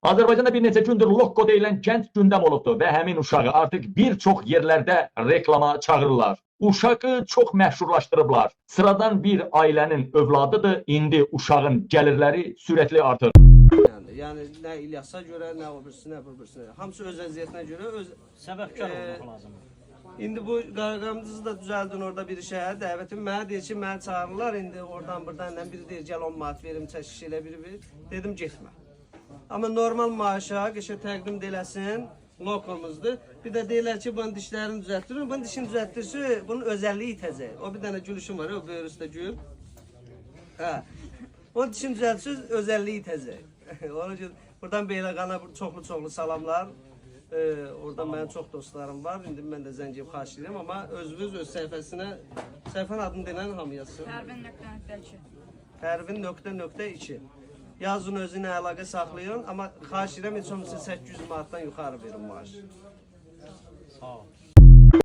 Azərbaycanda bir neçə gündür Lokko deyilən kənd gündəm olubdur və həmin uşağı artıq bir çox yerlərdə reklama çağırırlar. Uşağı çox məşhurlaşdırıblar. Sıradan bir ailənin övladıdır. İndi uşağın gəlirləri sürətli artır. Yəni nə İlyasa görə, nə o birisinə, bu birisinə. Hamısı öz əziyyətinə görə öz Səbəbkar olmaq lazımdır. İndi bu Qaraqamızı da düzəldin orada bir şəhər dəvətim. Mənə deyir ki, məni çağırırlar. İndi oradan buradan biri deyir gəl 10 manat verim çəkiş elə biri. Dedim getmə. Amma normal maaşa qəşəng təqdim eləsin, lokomuzdur. Bir də deyirlər ki, bunun dişlərini düzəltdirir. Bunun dişini düzəltdirsə, bunun özəlliyi itəcək. O bir dənə gülüşüm var, o böyür üstə gül. Hə. Onun dişini düzəltsə, özəlliyi itəcək. Onun üçün buradan Beyləqana çoxlu salamlar. Oradan mənim çox dostlarım var. İndi mən də zəng edib xahiş edirəm, amma özünüz öz səhifəsinə, səhifənin adını denən hamı yazsın. Pərvin.2. Pərvin.2. Yazın özünə əlaqə saxlayın, amma xahiş edirəm heç olmasa 800 manatdan yuxarı verin maaş. Sağ ol.